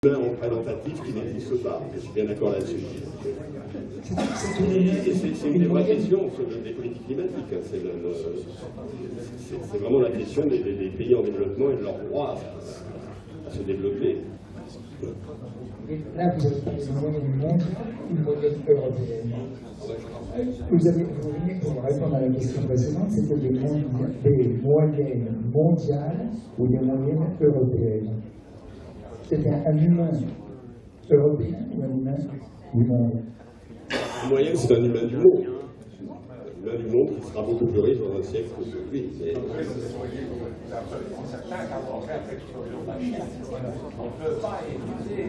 représentatif qui n'existe pas. Je suis bien d'accord là-dessus. C'est une des vraies questions des politiques climatiques. C'est vraiment la question des pays en développement et de leur droit à se développer. Et là, vous avez pris une moyenne du monde, une moyenne européenne. Vous venez pour répondre à la question précédente, c'était des moyennes mondiales ou des moyennes européennes. C'était un humain européen ou un humain du monde? En moyenne, c'est un humain du monde. Un humain du monde qui sera beaucoup plus riche dans un siècle qu'aujourd'hui. On ne peut pas éviter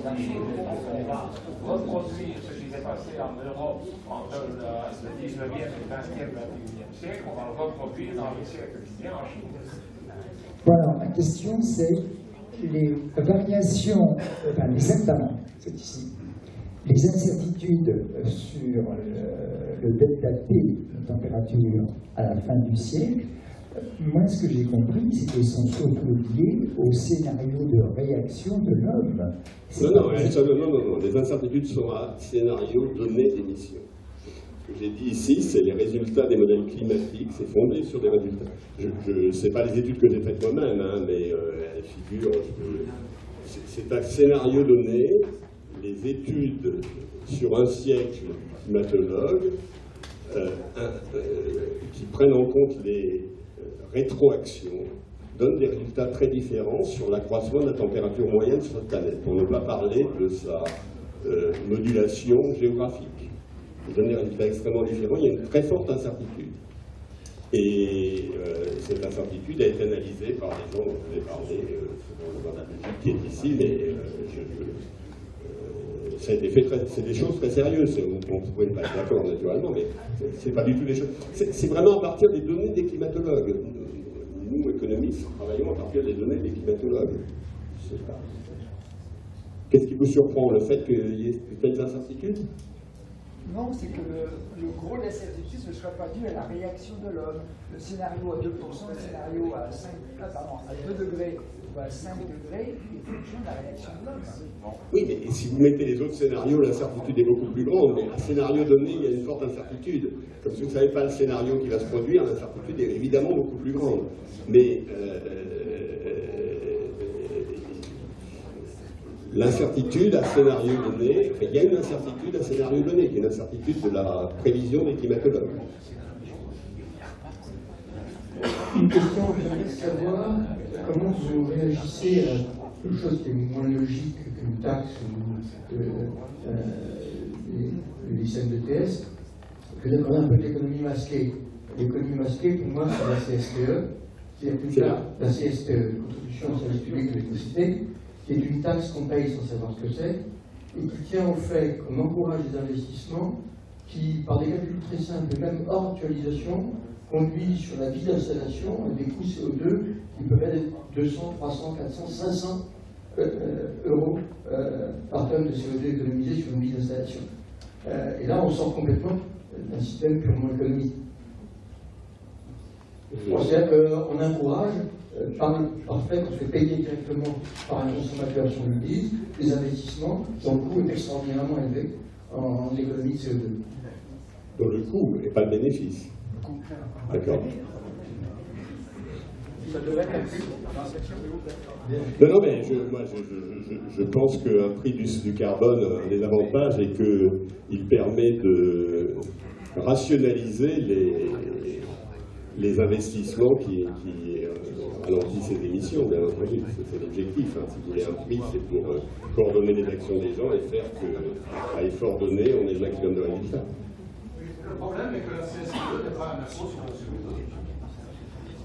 la Chine, on va reproduire ce qui s'est passé en Europe entre le 19e et le 20e, 21e siècle, on va le reproduire dans le siècle qui vient en Chine. Voilà, ma question c'est les variations, c'est ici, les incertitudes sur le delta T, la température à la fin du siècle. Moi, ce que j'ai compris, c'est qu'elles sont surtout liées au scénario de réaction de l'homme. Non, les incertitudes sont à scénario donné d'émission. Ce que j'ai dit ici, c'est les résultats des modèles climatiques, c'est fondé sur des résultats. Je ne sais pas les études que j'ai faites moi-même, hein, mais elles figurent. C'est un scénario donné, les études sur un siècle de climatologues qui prennent en compte les rétroactions donnent des résultats très différents sur l'accroissement de la température moyenne sur notre planète, pour ne pas parler de sa modulation géographique. Ils donnent des résultats extrêmement différents, il y a une très forte incertitude. Et cette incertitude a été analysée par les gens dont je vous ai parlé, dans la Belgique qui est ici, mais ça a été fait, c'est des choses très sérieuses, on ne pouvait pas être d'accord naturellement, mais c'est pas du tout des choses. C'est vraiment à partir des données des climatologues. Nous, économistes, travaillons à partir des données des climatologues. Qu'est-ce qui vous surprend? Le fait qu'il y ait de telles incertitudes? Non, c'est que le gros de l'incertitude ne soit pas dû à la réaction de l'homme. Le scénario à 2%, le scénario à 2 degrés ou à 5 degrés, est fonction de la réaction de l'homme. Oui, mais si vous mettez les autres scénarios, l'incertitude est beaucoup plus grande. Mais un scénario donné, il y a une forte incertitude. Comme si vous ne savez pas le scénario qui va se produire, l'incertitude est évidemment beaucoup plus grande. Mais l'incertitude à scénario donné, il y a une incertitude à scénario donné, qui est une incertitude de la prévision des climatologues. Une question, j'aimerais savoir comment vous réagissez à quelque chose qui est moins logique qu'une taxe ou des lycènes de TS. Je vais parler un peu de l'économie masquée. L'économie masquée, pour moi, c'est la CSTE, c'est-à-dire la CSTE, Contribution au service public de l'électricité, qui est une taxe qu'on paye sans savoir ce que c'est, et qui tient au fait qu'on encourage des investissements qui, par des calculs très simples, et même hors actualisation, conduisent sur la vie d'installation des coûts CO2 qui peuvent être 200, 300, 400, 500 euros par tonne de CO2 économisé sur une vie d'installation. Et là, on sort complètement d'un système purement économique. C'est-à-dire qu'on encourage, par le fait qu'on se fait payer directement par un consommateur sur l'utilise, des investissements dont le coût est extraordinairement élevé en économie de CO2. Donc le coût et pas le bénéfice. D'accord. Ça devrait être inclus dans la section de Non, mais je pense qu'un prix du carbone a des avantages et qu'il permet de rationaliser les investissements qui ralentissent ces émissions, bien entendu. C'est l'objectif. Hein. Si vous voulez un prix, c'est pour coordonner les actions des gens et faire qu'à effort donné, on ait le maximum de résultats. Le problème est que la CSE n'est pas un impôt sur le CO2.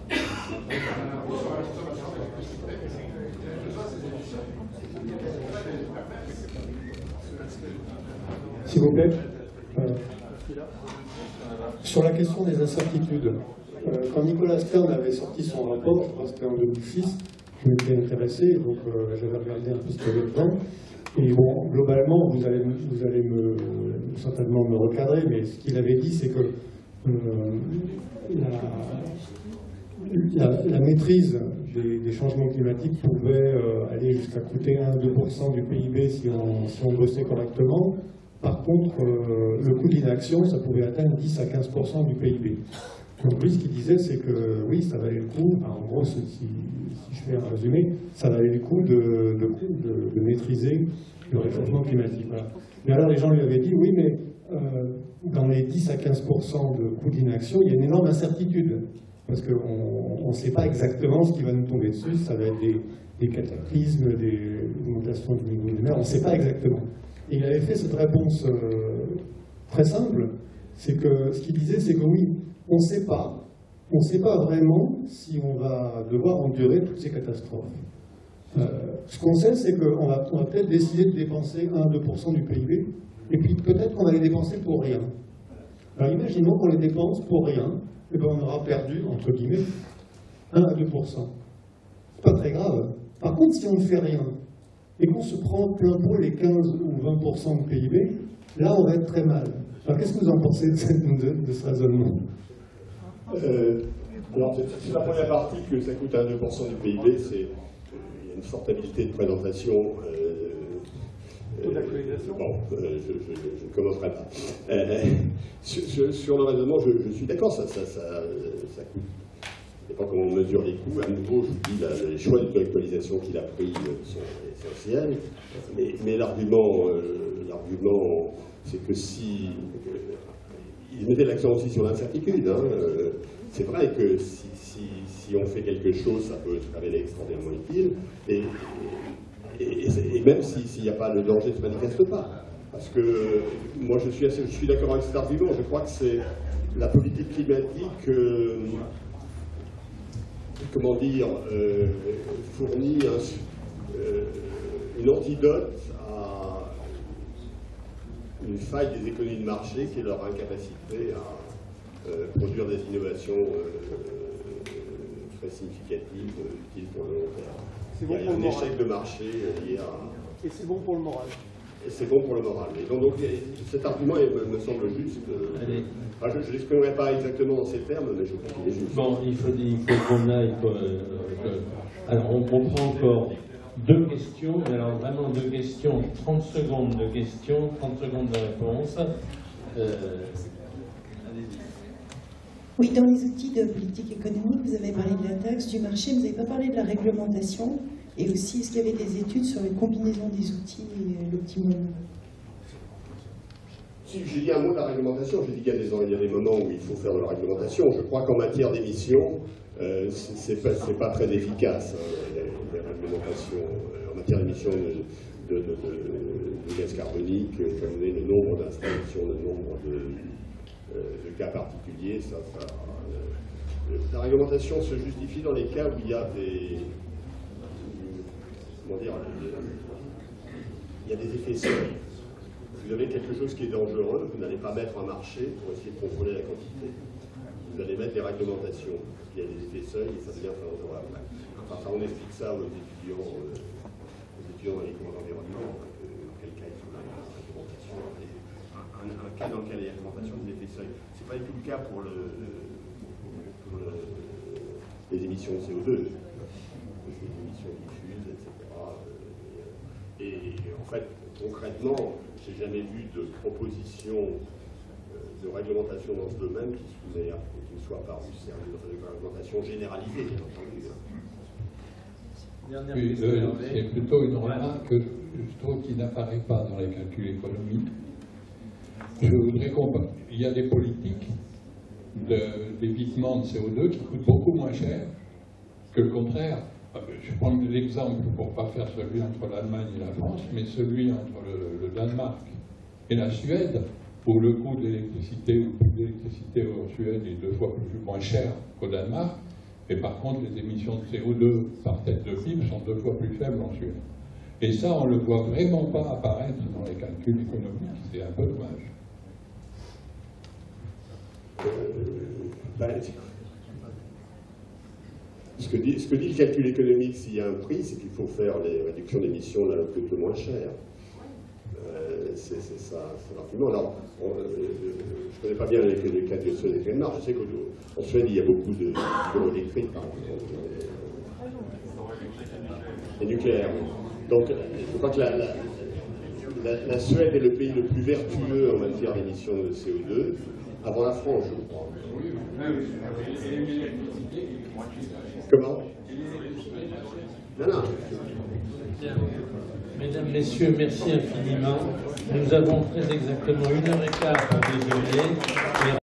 C'est un impôt sur la consommation d'électricité. Ça, c'est des émissions. S'il vous plaît. Sur la question des incertitudes, quand Nicolas Stern avait sorti son rapport, je crois que c'était en 2006, je m'étais intéressé, donc j'avais regardé un peu ce qu'il y avait dedans. Et bon, globalement, vous allez certainement me recadrer, mais ce qu'il avait dit, c'est que la maîtrise des changements climatiques pouvait aller jusqu'à coûter 1 à 2% du PIB si on bossait correctement. Par contre, le coût d'inaction, ça pouvait atteindre 10 à 15% du PIB. Donc lui, ce qu'il disait, c'est que oui, ça valait le coup, enfin, en gros, si je fais un résumé, ça valait le coup de maîtriser le réchauffement climatique. Voilà. Mais alors les gens lui avaient dit, oui, mais dans les 10 à 15% de coût d'inaction, il y a une énorme incertitude. Parce qu'on ne sait pas exactement ce qui va nous tomber dessus, ça va être des cataclysmes, des augmentations du niveau de mer, on ne sait pas exactement. Et il avait fait cette réponse très simple, c'est que ce qu'il disait, c'est que oui, on ne sait pas vraiment si on va devoir endurer toutes ces catastrophes. Ce qu'on sait, c'est qu'on va peut-être décider de dépenser 1 à 2% du PIB, et puis peut-être qu'on va les dépenser pour rien. Alors imaginons qu'on les dépense pour rien, et bien on aura perdu, entre guillemets, 1 à 2%. C'est pas très grave. Par contre, si on ne fait rien, et qu'on se prend plein pot les 15 ou 20% de PIB, là on va être très mal. Alors qu'est-ce que vous en pensez de ce raisonnement? Alors c'est la première partie que ça coûte 1 à 2% du PIB, il y a une forte habileté de présentation. Toute l'actualisation. Bon, je ne commencerai pas. Sur le raisonnement, je suis d'accord, ça coûte. Je ne sais pas comment on mesure les coûts. À nouveau, je vous dis, les choix de actualisation qu'il a pris sont essentiels. Mais l'argument, c'est que si. Il mettait l'accent aussi sur l'incertitude. Hein, c'est vrai que si on fait quelque chose, ça peut se révéler extraordinairement utile. Et même s'il n'y a pas, le danger ne se manifeste pas. Parce que moi, je suis d'accord avec cet argument. Je crois que c'est la politique climatique, comment dire, fournit une antidote à une faille des économies de marché qui est leur incapacité à produire des innovations très significatives, utiles pour le long terme. C'est bon il y pour a le un moral. échec de marché lié à... Et c'est bon pour le moral. Et c'est bon pour le moral. Et donc cet argument me semble juste. Enfin, je ne l'exprimerai pas exactement dans ces termes, mais je pense qu'il est juste. Bon, il faut qu'on aille. Alors, on comprend encore deux questions, mais alors vraiment deux questions, 30 secondes de questions, 30 secondes de réponse. Oui, dans les outils de politique économique, vous avez parlé de la taxe, du marché, vous n'avez pas parlé de la réglementation. Et aussi, est-ce qu'il y avait des études sur une combinaison des outils et l'optimum? Si j'ai dit un mot de la réglementation, j'ai dit qu'il y a des moments où il faut faire de la réglementation. Je crois qu'en matière d'émissions, c'est pas très efficace, hein, les réglementations en matière d'émissions de gaz carbonique, comme le nombre d'installations, le nombre de cas particuliers. La réglementation se justifie dans les cas où il y a il y a des effets seuils. Vous avez quelque chose qui est dangereux, vous n'allez pas mettre un marché pour essayer de contrôler la quantité. Vous allez mettre des réglementations. Il y a des effets seuils et ça devient très dangereux après. Enfin, on explique ça aux étudiants dans les cours d'environnement, quel cas il faut la réglementation, un cas dans lequel il y a réglementation des effets seuils. Ce n'est pas du tout le cas pour les émissions de CO2. Les émissions diffuses, etc. Et en fait, concrètement, je n'ai jamais vu de proposition de réglementation dans ce domaine qui ne soit pas servir de réglementation généralisée, bien entendu. Oui, c'est plutôt une remarque que je trouve qui n'apparaît pas dans les calculs économiques. Je voudrais comprendre. Il y a des politiques d'évitement de CO2 qui coûtent beaucoup moins cher que le contraire. Je prends l'exemple pour ne pas faire celui entre l'Allemagne et la France, mais celui entre le Danemark et la Suède, où le coût de l'électricité ou le prix de l'électricité en Suède est 2 fois moins cher qu'au Danemark, et par contre les émissions de CO2 par tête de PIB sont 2 fois plus faibles en Suède. Et ça, on ne le voit vraiment pas apparaître dans les calculs économiques, c'est un peu dommage. Ce que dit le calcul économique, s'il y a un prix, c'est qu'il faut faire les réductions d'émissions là où coûte le moins cher. C'est ça, c'est l'argument. Alors, je ne connais pas bien les cas de Suède et Danemark. Je sais qu'en Suède, il y a beaucoup de hydroélectriques, par exemple, et nucléaires. Donc, je crois que la Suède est le pays le plus vertueux en matière d'émissions de CO2, avant la France, je crois. Comment? Non. Mesdames, Messieurs, merci infiniment. Nous avons très exactement 1h15 pour déjeuner.